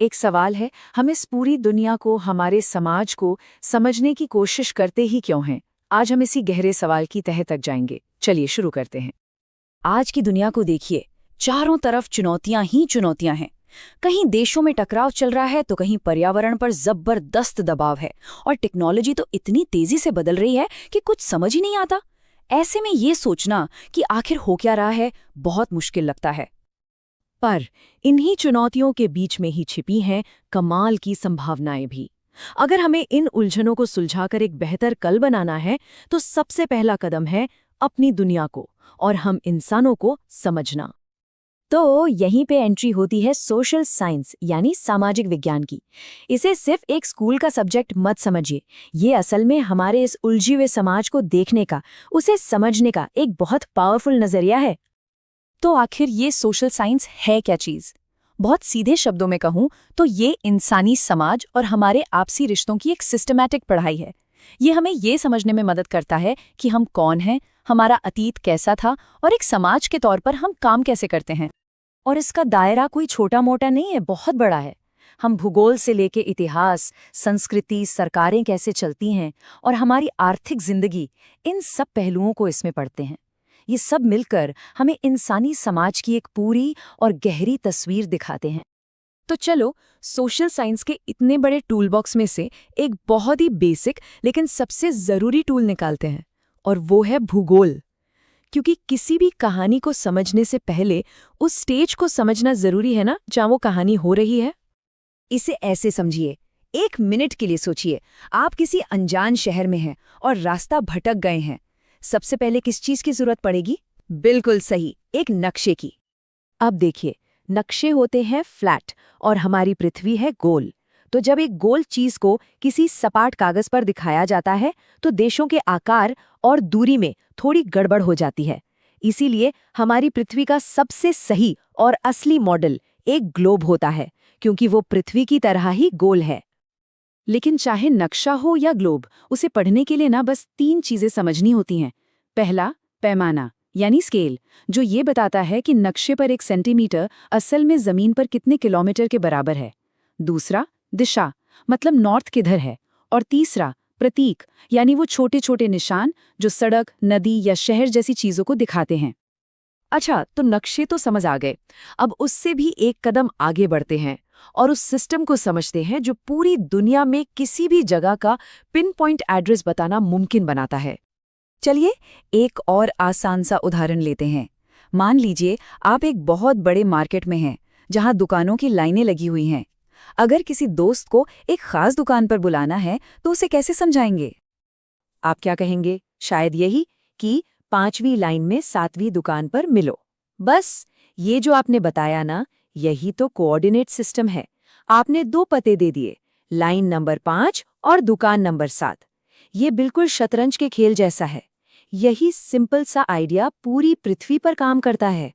एक सवाल है, हम इस पूरी दुनिया को, हमारे समाज को समझने की कोशिश करते ही क्यों हैं? आज हम इसी गहरे सवाल की तह तक जाएंगे। चलिए शुरू करते हैं। आज की दुनिया को देखिए, चारों तरफ चुनौतियां ही चुनौतियां हैं। कहीं देशों में टकराव चल रहा है तो कहीं पर्यावरण पर जबरदस्त दबाव है। और टेक्नोलॉजी तो इतनी तेजी से बदल रही है कि कुछ समझ ही नहीं आता। ऐसे में ये सोचना कि आखिर हो क्या रहा है, बहुत मुश्किल लगता है। पर इन्हीं चुनौतियों के बीच में ही छिपी हैं कमाल की संभावनाएं भी। अगर हमें इन उलझनों को सुलझाकर एक बेहतर कल बनाना है, तो सबसे पहला कदम है अपनी दुनिया को और हम इंसानों को समझना। तो यहीं पे एंट्री होती है सोशल साइंस यानी सामाजिक विज्ञान की। इसे सिर्फ एक स्कूल का सब्जेक्ट मत समझिए। ये असल में हमारे इस उलझे हुए समाज को देखने का, उसे समझने का एक बहुत पावरफुल नजरिया है। तो आखिर ये सोशल साइंस है क्या चीज? बहुत सीधे शब्दों में कहूं तो ये इंसानी समाज और हमारे आपसी रिश्तों की एक सिस्टमैटिक पढ़ाई है। ये हमें ये समझने में मदद करता है कि हम कौन हैं, हमारा अतीत कैसा था और एक समाज के तौर पर हम काम कैसे करते हैं। और इसका दायरा कोई छोटा मोटा नहीं है, बहुत बड़ा है। हम भूगोल से लेके इतिहास, संस्कृति, सरकारें कैसे चलती हैं और हमारी आर्थिक जिंदगी, इन सब पहलुओं को इसमें पढ़ते हैं। ये सब मिलकर हमें इंसानी समाज की एक पूरी और गहरी तस्वीर दिखाते हैं। तो चलो, सोशल साइंस के इतने बड़े टूल बॉक्स में से एक बहुत ही बेसिक लेकिन सबसे जरूरी टूल निकालते हैं, और वो है भूगोल। क्योंकि किसी भी कहानी को समझने से पहले उस स्टेज को समझना जरूरी है ना, जहां वो कहानी हो रही है। इसे ऐसे समझिए, एक मिनट के लिए सोचिए, आप किसी अनजान शहर में हैं और रास्ता भटक गए हैं। सबसे पहले किस चीज की जरूरत पड़ेगी? बिल्कुल सही, एक नक्शे की। अब देखिए, नक्शे होते हैं फ्लैट और हमारी पृथ्वी है गोल। तो जब एक गोल चीज को किसी सपाट कागज पर दिखाया जाता है, तो देशों के आकार और दूरी में थोड़ी गड़बड़ हो जाती है। इसीलिए हमारी पृथ्वी का सबसे सही और असली मॉडल एक ग्लोब होता है, क्योंकि वो पृथ्वी की तरह ही गोल है। लेकिन चाहे नक्शा हो या ग्लोब, उसे पढ़ने के लिए ना बस 3 चीजें समझनी होती हैं। पहला, पैमाना यानी स्केल, जो ये बताता है कि नक्शे पर 1 सेंटीमीटर असल में जमीन पर कितने किलोमीटर के बराबर है। दूसरा, दिशा, मतलब नॉर्थ किधर है। और तीसरा, प्रतीक, यानी वो छोटे छोटे निशान जो सड़क, नदी या शहर जैसी चीजों को दिखाते हैं। अच्छा, तो नक्शे तो समझ आ गए। अब उससे भी एक कदम आगे बढ़ते हैं और उस सिस्टम को समझते हैं जो पूरी दुनिया में किसी भी जगह का पिन पॉइंट एड्रेस बताना मुमकिन बनाता है। चलिए, एक और आसान सा उदाहरण लेते हैं। मान लीजिए आप एक बहुत बड़े मार्केट में हैं, जहां दुकानों की लाइनें लगी हुई हैं। अगर किसी दोस्त को एक खास दुकान पर बुलाना है, तो उसे कैसे समझाएंगे? आप क्या कहेंगे? शायद यही कि 5वीं लाइन में 7वीं दुकान पर मिलो। बस, ये जो आपने बताया ना, यही तो कोऑर्डिनेट सिस्टम है। आपने 2 पते दे दिए, लाइन नंबर 5 और दुकान नंबर 7। ये बिल्कुल शतरंज के खेल जैसा है। यही सिंपल सा आइडिया पूरी पृथ्वी पर काम करता है।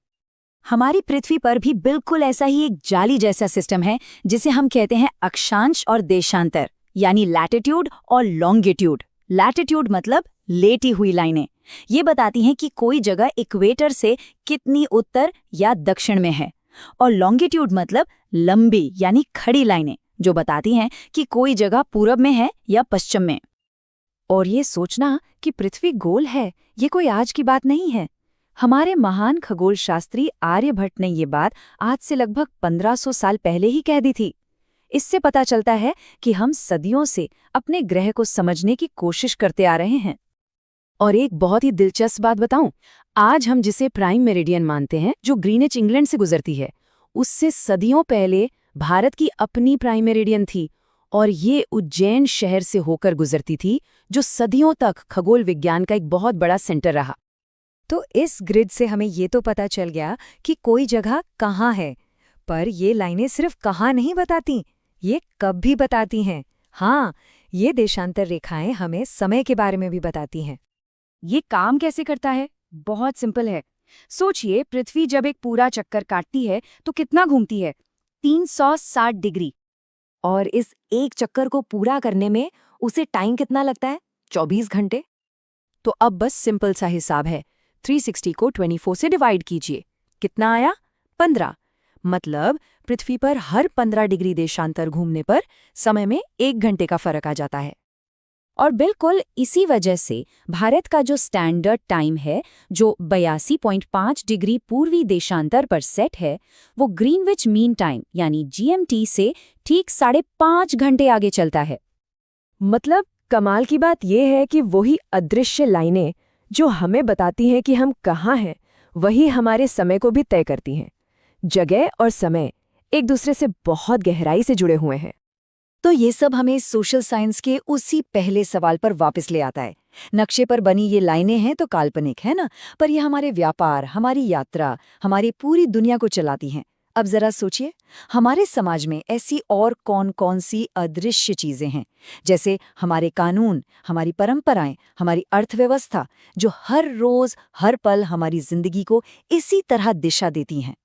हमारी पृथ्वी पर भी बिल्कुल ऐसा ही एक जाली जैसा सिस्टम है, जिसे हम कहते हैं अक्षांश और देशांतर, यानी लैटिट्यूड और लॉन्गिट्यूड। लैटिट्यूड मतलब लेटी हुई लाइनें। ये बताती हैं कि कोई जगह इक्वेटर से कितनी उत्तर या दक्षिण में है। और लॉन्गिट्यूड मतलब लंबी यानी खड़ी लाइनें, जो बताती हैं कि कोई जगह पूरब में है या पश्चिम में। और ये सोचना कि पृथ्वी गोल है, ये कोई आज की बात नहीं है। हमारे महान खगोल शास्त्री आर्यभट्ट ने ये बात आज से लगभग 1500 साल पहले ही कह दी थी। इससे पता चलता है कि हम सदियों से अपने ग्रह को समझने की कोशिश करते आ रहे हैं। और एक बहुत ही दिलचस्प बात बताऊं, आज हम जिसे प्राइम मेरिडियन मानते हैं, जो ग्रीनिच इंग्लैंड से गुजरती है, उससे सदियों पहले भारत की अपनी प्राइम मेरिडियन थी। और ये उज्जैन शहर से होकर गुजरती थी, जो सदियों तक खगोल विज्ञान का एक बहुत बड़ा सेंटर रहा। तो इस ग्रिड से हमें ये तो पता चल गया कि कोई जगह कहाँ है, पर ये लाइनें सिर्फ कहाँ नहीं बताती, ये कब भी बताती हैं। हाँ, ये देशांतर रेखाएं हमें समय के बारे में भी बताती हैं। ये काम कैसे करता है? बहुत सिंपल है। सोचिए, पृथ्वी जब एक पूरा चक्कर काटती है तो कितना घूमती है? 360 डिग्री। और इस एक चक्कर को पूरा करने में उसे टाइम कितना लगता है? 24 घंटे। तो अब बस सिंपल सा हिसाब है, 360 को 24 से डिवाइड कीजिए। कितना आया? 15। मतलब पृथ्वी पर हर 15 डिग्री देशांतर घूमने पर समय में 1 घंटे का फर्क आ जाता है। और बिल्कुल इसी वजह से भारत का जो स्टैंडर्ड टाइम है, जो 82.5 डिग्री पूर्वी देशांतर पर सेट है, वो ग्रीनविच मीन टाइम यानी जीएमटी से ठीक 5.5 घंटे आगे चलता है। मतलब कमाल की बात यह है कि वही अदृश्य लाइनें जो हमें बताती हैं कि हम कहाँ हैं, वही हमारे समय को भी तय करती हैं। जगह और समय एक दूसरे से बहुत गहराई से जुड़े हुए हैं। तो ये सब हमें सोशल साइंस के उसी पहले सवाल पर वापस ले आता है। नक्शे पर बनी ये लाइनें हैं तो काल्पनिक है ना, पर ये हमारे व्यापार, हमारी यात्रा, हमारी पूरी दुनिया को चलाती हैं। अब जरा सोचिए, हमारे समाज में ऐसी और कौन-कौन सी अदृश्य चीजें हैं, जैसे हमारे कानून, हमारी परंपराएं, हमारी अर्थव्यवस्था, जो हर रोज हर पल हमारी जिंदगी को इसी तरह दिशा देती हैं।